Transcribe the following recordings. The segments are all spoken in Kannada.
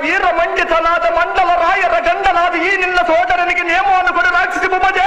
ವೀರ ಮಂಡಿತನಾದ ಮಂಡಲ ರಾಯರ ಗಂಡನಾದ ಈ ನಿನ್ನ ಸೋದರನಿಗೆ ನೇಮವನ್ನು ಕೊಡು ರಾಕ್ಷಸಿ ಭೂಮಜ.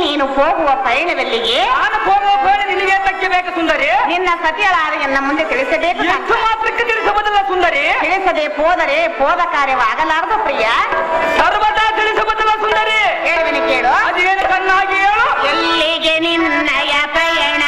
ನೀನು ಹೋಗುವ ಪಯಣವೆಲ್ಲಿಗೆ? ನಾನು ಹೋಗುವ ಪಯಣ ನಿನಗೆ ತಕ್ಕೆ ಬೇಕು ಸುಂದರಿ. ನಿನ್ನ ಸತಿಯಳಾದ ಎನ್ನ ಮುಂದೆ ತಿಳಿಸಬೇಕು. ಎಷ್ಟು ಮಾತ್ರಕ್ಕೆ ತಿಳಿಸಬದಲ್ಲ ಸುಂದರಿ? ತಿಳಿಸದೆ ಹೋದರೆ ಹೋದ ಕಾರ್ಯವಾಗಲಾರದು ಪ್ರಿಯ. ಸರ್ವದಾ ತಿಳಿಸಬದಲ್ಲ ಸುಂದರಿ. ಹೇಳುವೆನು ಕೇಳು. ಅದೇನು ಕಣ್ಣಾಗಿ ಹೇಳು. ಎಲ್ಲಿಗೆ ನಿನ್ನಯ ಪಯಣ?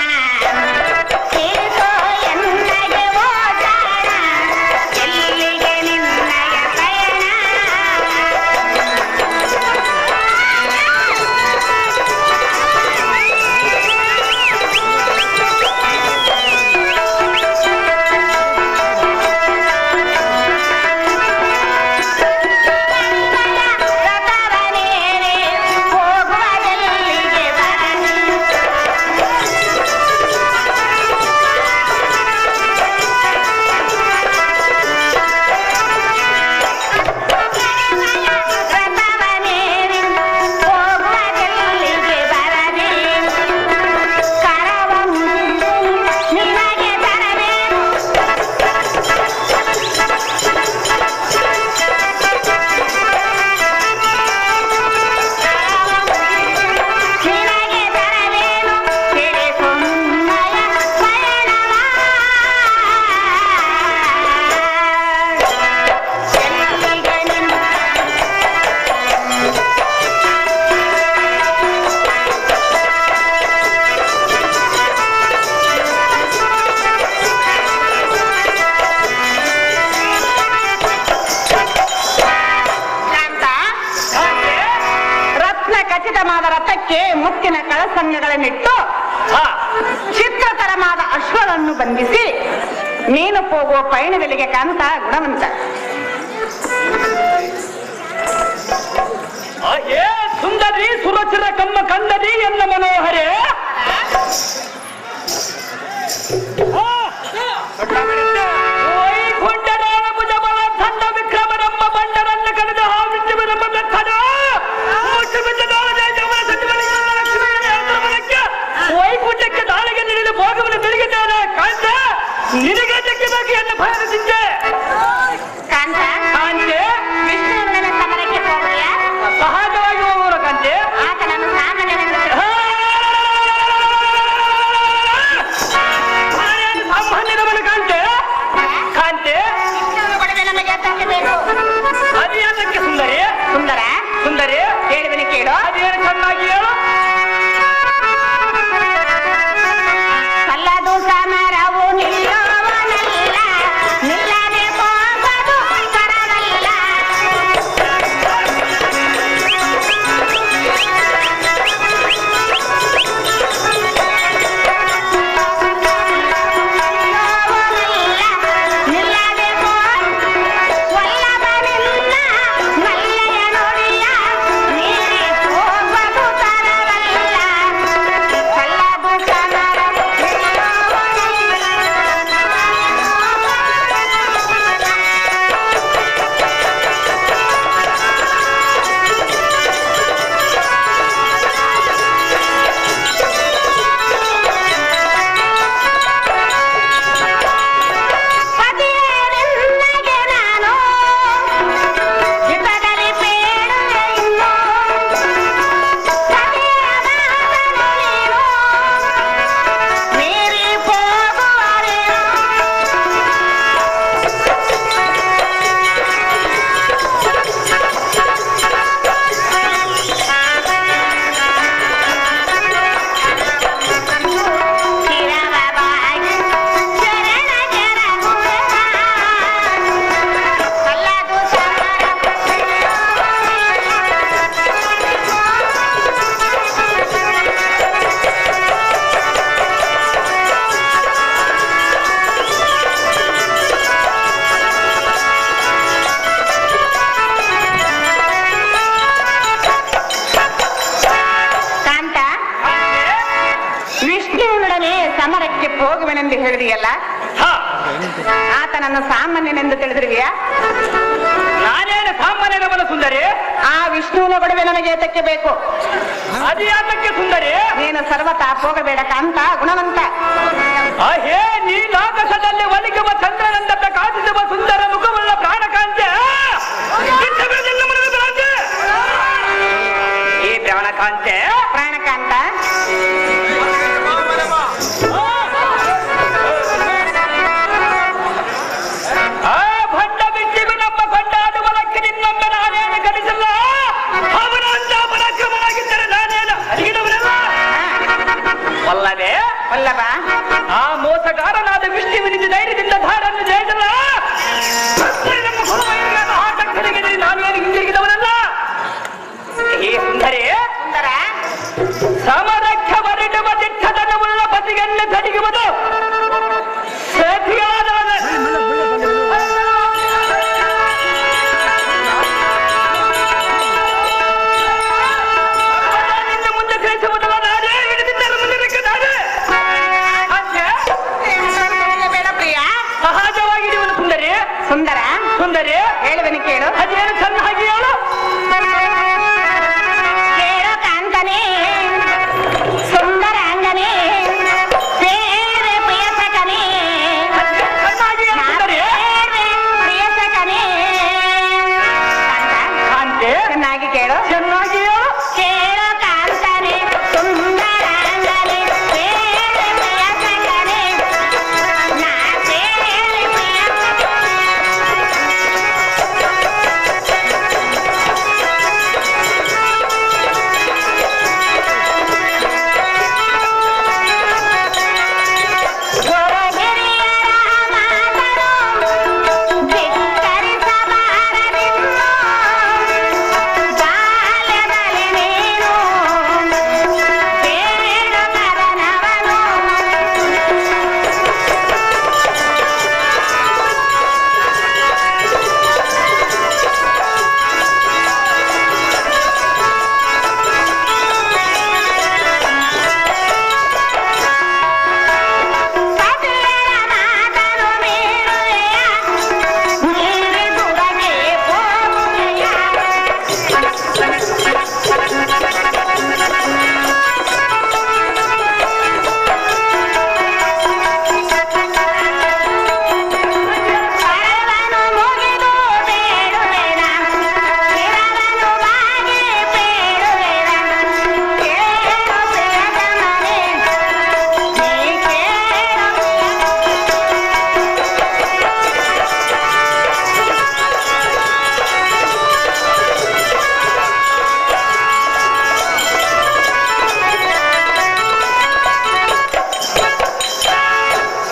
ರಥಕ್ಕೆ ಮುತ್ತಿನ ಕಳಸಂಗಗಳನ್ನಿಟ್ಟು ಚಿತ್ರತರವಾದ ಅಶ್ವಗಳನ್ನು ಬಂಧಿಸಿ ನೀನು ಹೋಗುವ ಪಯಣಗಳಿಗೆ ಕಾಂತ ಗುಣವಂತ. ಎಂದು ಹೇಳಿದೆಯಲ್ಲ, ಹಾ, ಆತನನ್ನು ಸಾಮಾನ್ಯನೆಂದು ತಿಳಿದಿರುವಿಯಾ? ನಾನೇನು ಸಾಮಾನ್ಯನವನ ಸುಂದರಿ? ಆ ವಿಷ್ಣುವಿನ ಗೊಡವೆ ನನಗೆ ಏತಕ್ಕೆ ಬೇಕು? ಅದು ಯಾತಕ್ಕೆ ಸುಂದರಿ? ನೀನು ಸರ್ವತಾ ಹೋಗಬೇಡ ಕಾಂತ ಗುಣವಂತ. ಹೇ ನೀಲಾಕಾಶದಲ್ಲಿ ಒಲಿಗುವ ಚಂದ್ರನಂದ ಪ್ರಕಾಶಿಸುವ ಸುಂದರ ಮುಖವುಳ್ಳ ಪ್ರಾಣಕಾಂತೆ ಈ ಪ್ರಾಣಕಾಂತೆ ಪ್ರಾಣಕಾಂತ, ಆ ಭಂಡ ಬಿಟ್ಟಿಗೂ ನಮ್ಮ ಕೊಂಡಾಡುವಲಕ್ಕೆ ನಿನ್ನೊಮ್ಮೆ ನಾನೇನು ಗಡಿಸಲ್ಲ. ಅವನಂತ ಪರಾಕ್ರಮನಾಗಿದ್ದರೆ ನಾನೇನು ಅರಿಗಿದವನಲ್ಲ ಅಲ್ಲವೇ? ವಲ್ಲಭ, ಆ ಮೋಸಗಾರನಾದ ವಿಷ್ಣುವಿನಿಂದ ಧೈರ್ಯದಿಂದ ಧಾರನ್ನು ಜಯಿಸಲ್ಲ. ನಮ್ಮ ಕುಲವೈರಿಯಾದ ಆಟಕ್ಕರಿಗೆ ನಾನೇನು ಹಿಂದಿರುಗಿದವನಲ್ಲ. ಈ ಸುಂದರಿ ಸುಂದರ, ಸಮರಕ್ಕೆ ಹೊರಡುವ ದಿಟ್ಟತನವುಳ್ಳ ಪತಿಯನ್ನು ತಡೆಯುವುದು ಸತಿಯಾದವನ. ಮುಂದೆ ತಿಳಿಸುವುದಲ್ಲ, ನಾನೇ ಹಿಡಿದಿದ್ದರೆ ಮುಂದೆ ನಾನೇ ಬೇಡ ಪ್ರಿಯ. ಸಹಜವಾಗಿ ಇವನು ಸುಂದರಿ. ಸುಂದರ, ಸುಂದರಿ ಹೇಳುವನು ಕೇಳು. ಅದೇನು ಚೆನ್ನಾಗಿ ಹೇಳು. ಕೇಳು ಕಾಂತನೇ, ಸುಂದರಾಂಗನೇ, ಸೇವೆ ಪ್ರಿಯಸಕನೇ, ಚೆನ್ನಾಗಿ ಹೇಳು ಸುಂದರಿ. ಸೇವೆ ಪ್ರಿಯಸಕನೇ. ಕಾಂತ, ಕಾಂತೆ ಚೆನ್ನಾಗಿ ಕೇಳು. ಚೆನ್ನಾಗಿ ಹೇಳು. ಕೇಳು ಕಾಂತನೇ, ಸುಂದರಾಂಗನೇ, ಸೇವೆ ಪ್ರಿಯಸಕನೇ, ನಾ ಸೇವೆ ಪ್ರಿಯಸಕನೇ.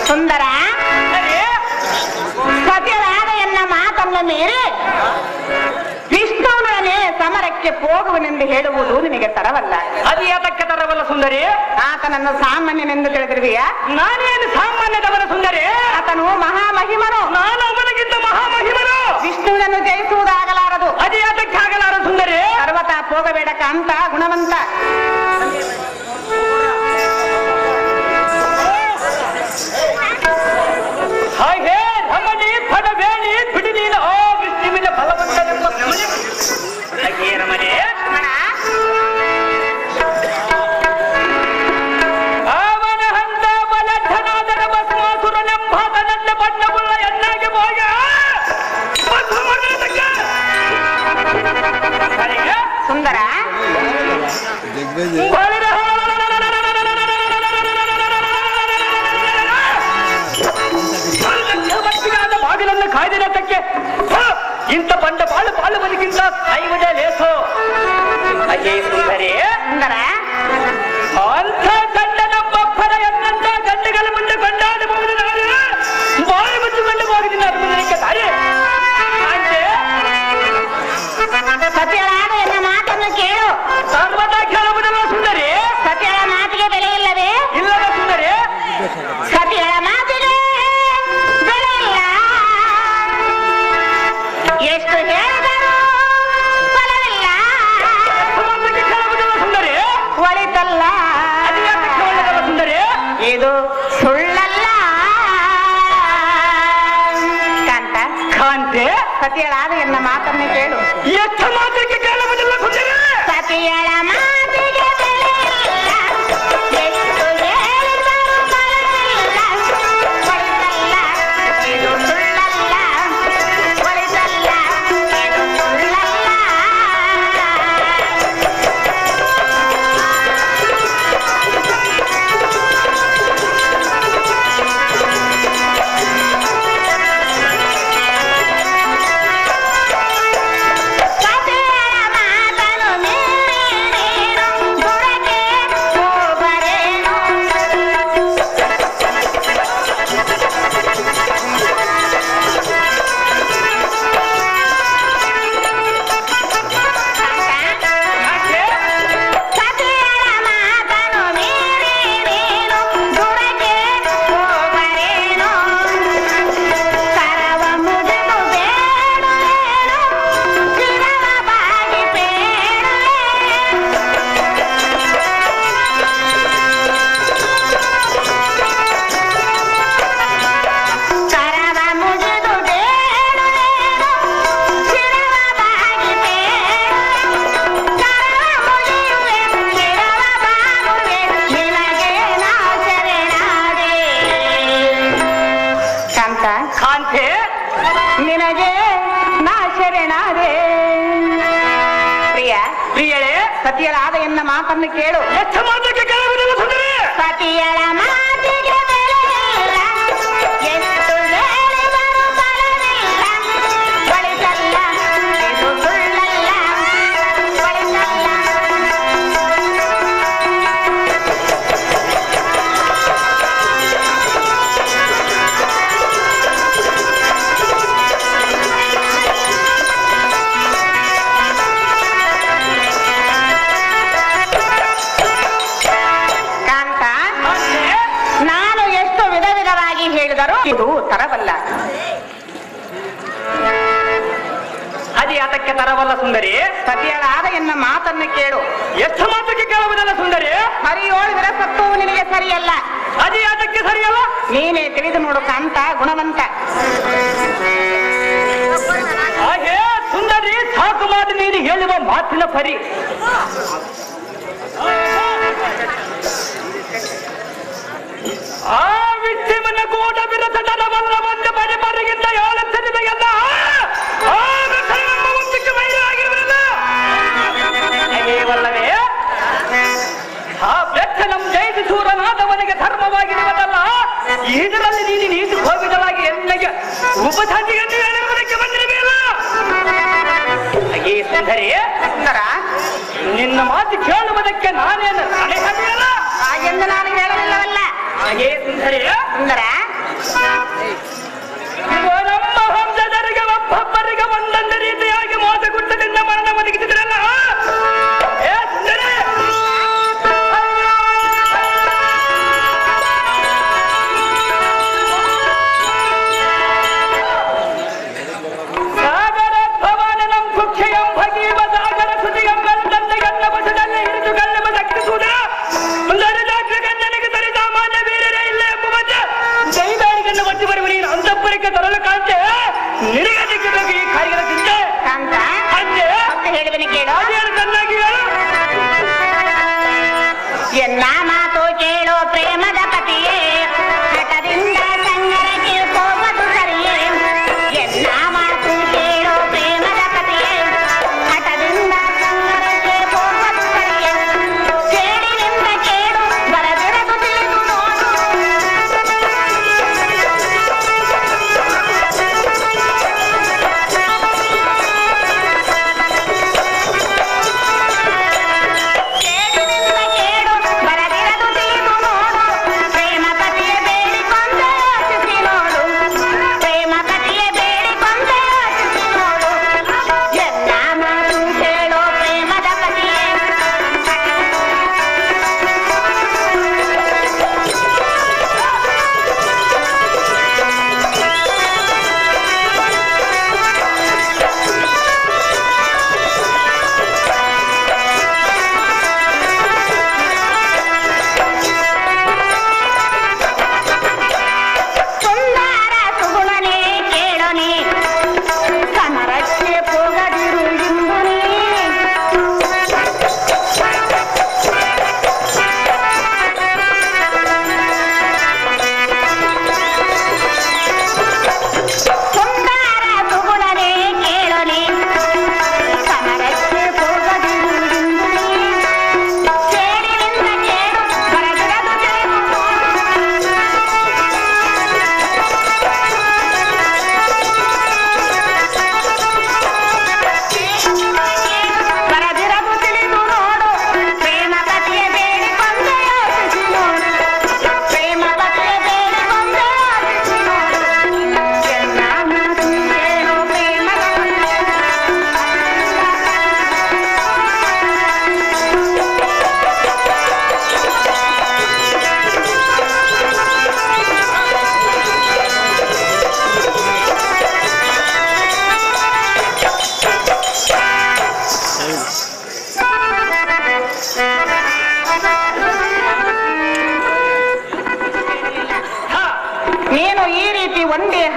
ಸುಂದರ, ಸತ್ಯವಾದ ಎನ್ನ ಮಾತನ್ನು ಮೀರಿ ವಿಷ್ಣುವನೇ ಸಮರಕ್ಕೆ ಹೋಗುವನೆಂದು ಹೇಳುವುದು ನಿನಗೆ ತರವಲ್ಲ. ಅದು ಯಾತಕ್ಕೆ ತರವಲ್ಲ ಸುಂದರಿ? ಆತನನ್ನು ಸಾಮಾನ್ಯನೆಂದು ತಿಳಿದಿರುವಿಯಾ? ನಾನೇನು ಸಾಮಾನ್ಯದವನ ಸುಂದರಿ? ಆತನು ಮಹಾಮಹಿಮನು. ನಾನು ಅವನಿಗಿಂತ ಮಹಾಮಹಿಮನು. ವಿಷ್ಣುವಿನನ್ನು ಜಯಿಸುವುದಾಗಲಾರದು. ಅದು ಯಾತಕ್ಕೆ ಆಗಲಾರ ಸುಂದರಿ? ಸರ್ವತಾ ಹೋಗಬೇಡ ಕಾಂತ ಗುಣವಂತ. ಹಾಗೆ ರಮಣಿ ಪಡಬೇಡಿ ಬಿಡಿ ನೀನು ಆ ವಿಷ್ಣುವಿನ ಬಲವಂತನೆಂಬ ಹಾಗೆ ರಮಣಿ ಅವನ ಹಂತ ಬಲಧನಾದರ ಭಸ್ಮಾಸುರನೆಂಬಾತ ನನ್ನ ಬಣ್ಣವುಳ್ಳ ಎನ್ನಾಗಿ ಹೋಗ ಸುಂದರ, ಬಾಗಿಲನ್ನು ಕಾಯ್ದಿರತಕ್ಕೆ ಇಂಥ ಬಂಡ ಬಾಳು ಬಾಳುವುದಕ್ಕಿಂತ ಸಾಯುವುದೇ ಲೇಸು. ಅಯ್ಯೇ ಸುಂದರಿ, ಸುಂದರ, ಅಂಥ ಗಂಡನೊಬ್ಬರ ಎನ್ನಂತ ಗಂಡುಗಳ ಮುಂದೆ ಕೊಂಡಾಡಬಹುದು. ನಾನು ಬಾಯಿ ಮುಚ್ಚಿಕೊಂಡು ಹೋಗಿದ್ದೀನಿ ಅದಕ್ಕೆ ದಾರಿ. ಸತ್ಯವಾದ ಎನ್ನ ಮಾತನ್ನು ಕೇಳು. ಸರ್ವದಾ ಕೇಳುವುದಲ್ಲ ಸುಂದರಿ? ಸತ್ಯಳ ಮಾತಿಗೆ ಬೆಲೆ ಇಲ್ಲವೇ? ಇಲ್ಲದ ಸುಂದರಿ? ಸತ್ಯಳ ಮಾತಿಗೆ ಬೆಲೆ ಇಲ್ಲ. ಎಷ್ಟು ಹೇಳಿದರು ಸತಿಯಳಾದ ಎನ್ನ ಮಾತನ್ನು ಕೇಳು. ಎಷ್ಟು ಮಾತಿಗೆ ಕೇಳುವುದಿಲ್ಲ ಸುಂದರಿ? ಸತಿಯಳ ಮಾತಿಗೆ ಬೆಲೆ ಇಲ್ಲ, ಎಷ್ಟು ಹೇಳಿದರೂ ಬರಲಿಲ್ಲ. ಒಳಿತಲ್ಲ ಇದು ಸುಳ್ಳಲ್ಲ, ಒಳಿತಲ್ಲ ಇದು ಸುಳ್ಳಲ್ಲ. ನಿನಗೆ ನಾ ಶರಣಾದೆ. ಪ್ರಿಯ ಪ್ರಿಯಳೇ, ಸತಿಯಳಾದ ಎನ್ನ ಮಾತನ್ನು ಕೇಳು. ಎಷ್ಟು ಮಾತಿಗೆ ಕೇಳುವುದಿಲ್ಲ ಸುಂದರಿ? ಸತಿಯಳ ಮಾತಿಗೆ ಬೆಲೆ ಇಲ್ಲ, ಎಷ್ಟು ಹೇಳಿದರೂ ಬರಲಿಲ್ಲ. ಒಳಿತಲ್ಲ ಇದು ಸುಳ್ಳಲ್ಲ, ಒಳಿತಲ್ಲ. ನಾನು ಎಷ್ಟು ವಿಧ ವಿಧವಾಗಿ ಹೇಳಿದರೂ ಇದು ತರವಲ್ಲ. ಅದೇ ಅದಕ್ಕೆ ತರವಲ್ಲ ಸುಂದರಿ? ಸತಿಯಳಾದ ಎನ್ನ ಮಾತನ್ನು ಕೇಳು. ಎಷ್ಟು ಮಾತಿಗೆ ಕೇಳುವುದಿಲ್ಲ ಸುಂದರಿ? ಹರಿಯೋಳು ವಿರಸತ್ತು ನಿನಗೆ ಸರಿಯಲ್ಲ. ಅದೇ ಅದಕ್ಕೆ ಸರಿಯಲ್ಲ? ನೀನೇ ತಿಳಿದು ನೋಡು ಕಾಂತ ಗುಣವಂತ. ಹಾಗೆ ಸುಂದರಿ, ಸಾಕು ಮಾಡಿ ನೀನು ಹೇಳುವ ಮಾತಿನ ಪರಿ. ಆ ವಿದ್ಯಮನ ಕೂಡ ವಿರಸನವಲ್ಲ ಒಂದು ಬರಿ ಬರಿಗಿಂತ ಏಳಂತ ನಿಮಗೆಲ್ಲ ಹಾಗೇವಲ್ಲವೇ? ಆ ಬೆಚ್ಚನಂ ಜೈತಿ ಸೂರನಾದವನಿಗೆ ಧರ್ಮವಾಗಿರುವುದಲ್ಲ. ಇದರಲ್ಲಿ ನೀನು ನೀತಿ ಹೋಗಿದವಾಗಿ ಎಲ್ಲಿಗೆ ಉಪಧಾತಿಯನ್ನು ಹೇಳುವುದಕ್ಕೆ ಬಂದಿರಬೇಕಲ್ಲ. ಹಾಗೆ ಸುಂದರಿ, ನಿನ್ನ ಮಾತು ಕೇಳುವುದಕ್ಕೆ ನಾನೇನು ತಡೆಯಲ್ಲ. ಹಾಗೆಂದು ನಾನು ಹೇಳಲಿಲ್ಲವಲ್ಲ. ಹಾಗೆ ಸುಂದರಿ, ಸುಂದರ, ನಮ್ಮ ವಂಶಜರಿಗೆ ಒಬ್ಬೊಬ್ಬರಿಗೆ ಒಂದೊಂದು ರೀತಿಯಾಗಿ ಮೋಸ ಗುಟ್ಟದಿಂದ ಮರಣ ಒದಗಿಸಿದ್ರಲ್ಲ. ಏ ಸುಂದರಿ, ಸಾಗರ ಭವನಂ ಕುಕ್ಷಯಂ ಭಗೀವ ಸಾಗರ ಸುತಿಯಂ ಗಂಧೆಗನ್ನ ಬಸದಲ್ಲಿ ಹಿಡಿದು ಗಲ್ಲವ ದಕ್ಕಿಸುವುದ ಸುಂದರಿ ದಾಖಲೆ ಗಂಧನಿಗೆ ತರಿ ಸಾಮಾನ್ಯ ವೀರರೇ ಇಲ್ಲ ಎಂಬುವಂತೆ ಜೈದಾರಿಗನ್ನು ಒಟ್ಟು ಬರುವ ನೀನು ಅಂತಃಪುರಕ್ಕೆ ತರಲು ಕಾಂತೆ ನಿನಗೆ ಸಿಕ್ಕಬೇಕು ಈ ಕಾರ್ಯದ ಚಿಂತೆ. ಕಾಂತ ಅಂತೆ ಹೇಳಿದನು ಕೇಳು. ಅದೇನು ಚೆನ್ನಾಗಿ ಹೇಳು. ಎನ್ನ ಮಾತು ಕೇಳೋ ಪ್ರೇಮದ ಪತಿಯೇ, ಹಠದಿಂದ ಸಂಗರಕ್ಕೆ ಹೋಗದು ಸರಿಯೇ. ಎನ್ನ ಮಾತು ಕೇಳೋ ಪ್ರೇಮದ ಪತಿಯೇ, ಹಠದಿಂದ ಸಂಗರಕ್ಕೆ ಹೋಗದು ಸರಿಯೇ. ಕೇಳಿನಿಂದ ಕೇಳು ಬರದಿರದು ತಿಳಿದು ನೋಡು.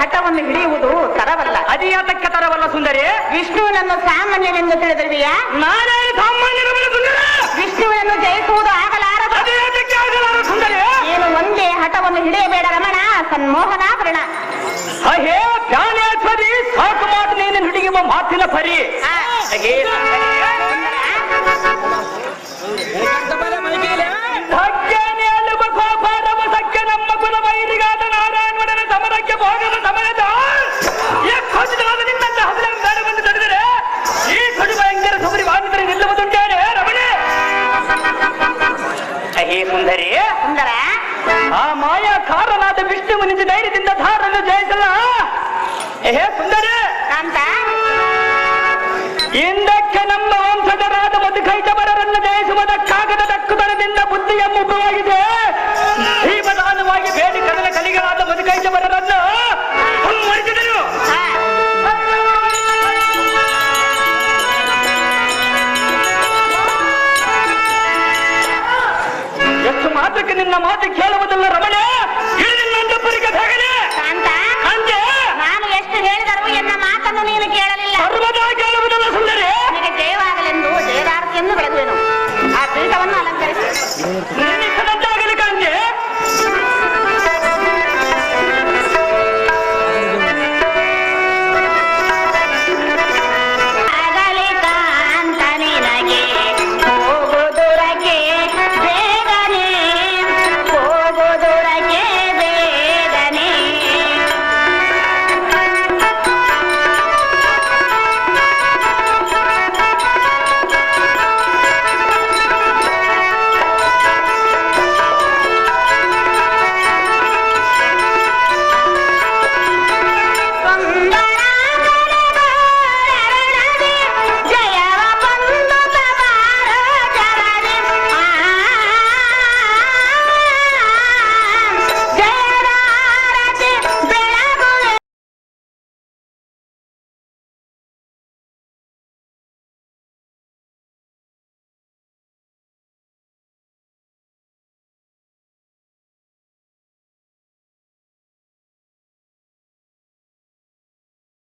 ಹಠವನ್ನು ಹಿಡಿಯುವುದು ತರವಲ್ಲ. ಅದಿಯಾತಕ್ಕ ತರವಲ್ಲ ಸುಂದರಿ. ವಿಷ್ಣುವಿನನ್ನು ಸಾಮಾನ್ಯನೆಂದು ತಿಳಿದಿರುವೆಯಾ? ನಾನೇ ಸಾಮಾನ್ಯರವಲ್ಲ ಸುಂದರಿ. ವಿಷ್ಣುವಿನನ್ನು ಜಯಿಸುವುದು ಆಗಲಾರದು. ಅದಿಯಾತಕ್ಕೆ ಆಗಲಾರ ಸುಂದರಿ. ನೀನು ಒಂದೇ ಹಠವನ್ನು ಹಿಡಿಯಬೇಡ ರಮಣ, ಸನ್ಮೋಹನಾಭರಣ. ಹೇ ಜ್ಞಾನೇಶ್ವರಿ, ಸಾಕು ಮಾತು ನೀನು ಹಿಡಿಯುವ ಮಾತಿನ ಪರಿ. ಹೇ ಸಖ್ಯನೇ ಅಲ್ಲುವ ಗೋಪಾಲವ ಸಖ್ಯ ನಮ್ಮ ಕುಲ ವೈರಿಗಾದ ನಾರಾಯಣನ ಸಮರಕ್ಕೆ ಹೋಗುವ ಸಮಯದ ನಿನ್ನಂತ ಹದಿನ ಬೇಡ ಬಂದು ತಡೆದರೆ ಈ ಕಡು ಭಯಂಕರ ಸಮರಿ ವಾಣಿತರೆ ನಿಲ್ಲುವುದುಂಟೇನೆ ರಮಣೆ. ಹೇ ಸುಂದರಿ, ಸುಂದರ, ಆ ಮಾಯಾಕಾರನಾದ ವಿಷ್ಣುವು ನಿಜ ಧೈರ್ಯದಿಂದ ಧಾರನ್ನು ಜಯಿಸಲ್ಲ. ಹೇ ಸುಂದರಿ ಕಾಂತ, ಹಿಂದಕ್ಕೆ ನಮ್ಮ ವಂಶಜರಾದ ಮಧುಕೈಟವರನ್ನು ಜಯಿಸುವುದಕ್ಕಾಗದ ದಕ್ಕುತನದಿಂದ ಬುದ್ಧಿಯ ಮುಖವಾಗಿದೆ. ಭೀಮದಾನವಾಗಿ ಬೇಡಿ ಕಡಲ ಕಲಿಗಳಾದ ಮಧುಕೈಟವರನ್ನು ಮರಿಸಿದರು. ಎಷ್ಟು ಮಾತ್ರಕ್ಕೆ ನಿನ್ನ ಮಾತು ಕೇಳುವುದಿಲ್ಲ ರಮಣೆ. ಇಳಿದಿನ್ನೊಂದೊಬ್ಬರಿಗೆ ಬೇಗನೆ ಕಾಂತ, ಅಂತೆ ನಾನು ಎಷ್ಟು ಹೇಳಿದರೂ ಎನ್ನ ಮಾತನ್ನು ನೀನು ಕೇಳಲಿಲ್ಲ. ಸರ್ವದಾ ಕೇಳುವುದಿಲ್ಲ ಸುಂದರಿ. ನಿನಗೆ ಜಯವಾಗಲೆಂದು ಜಯದಾರತಿಯನ್ನು ಬೆಳೆದುವೆನು. ಆ ಪೀಠವನ್ನು ಅಲಂಕರಿಸಿ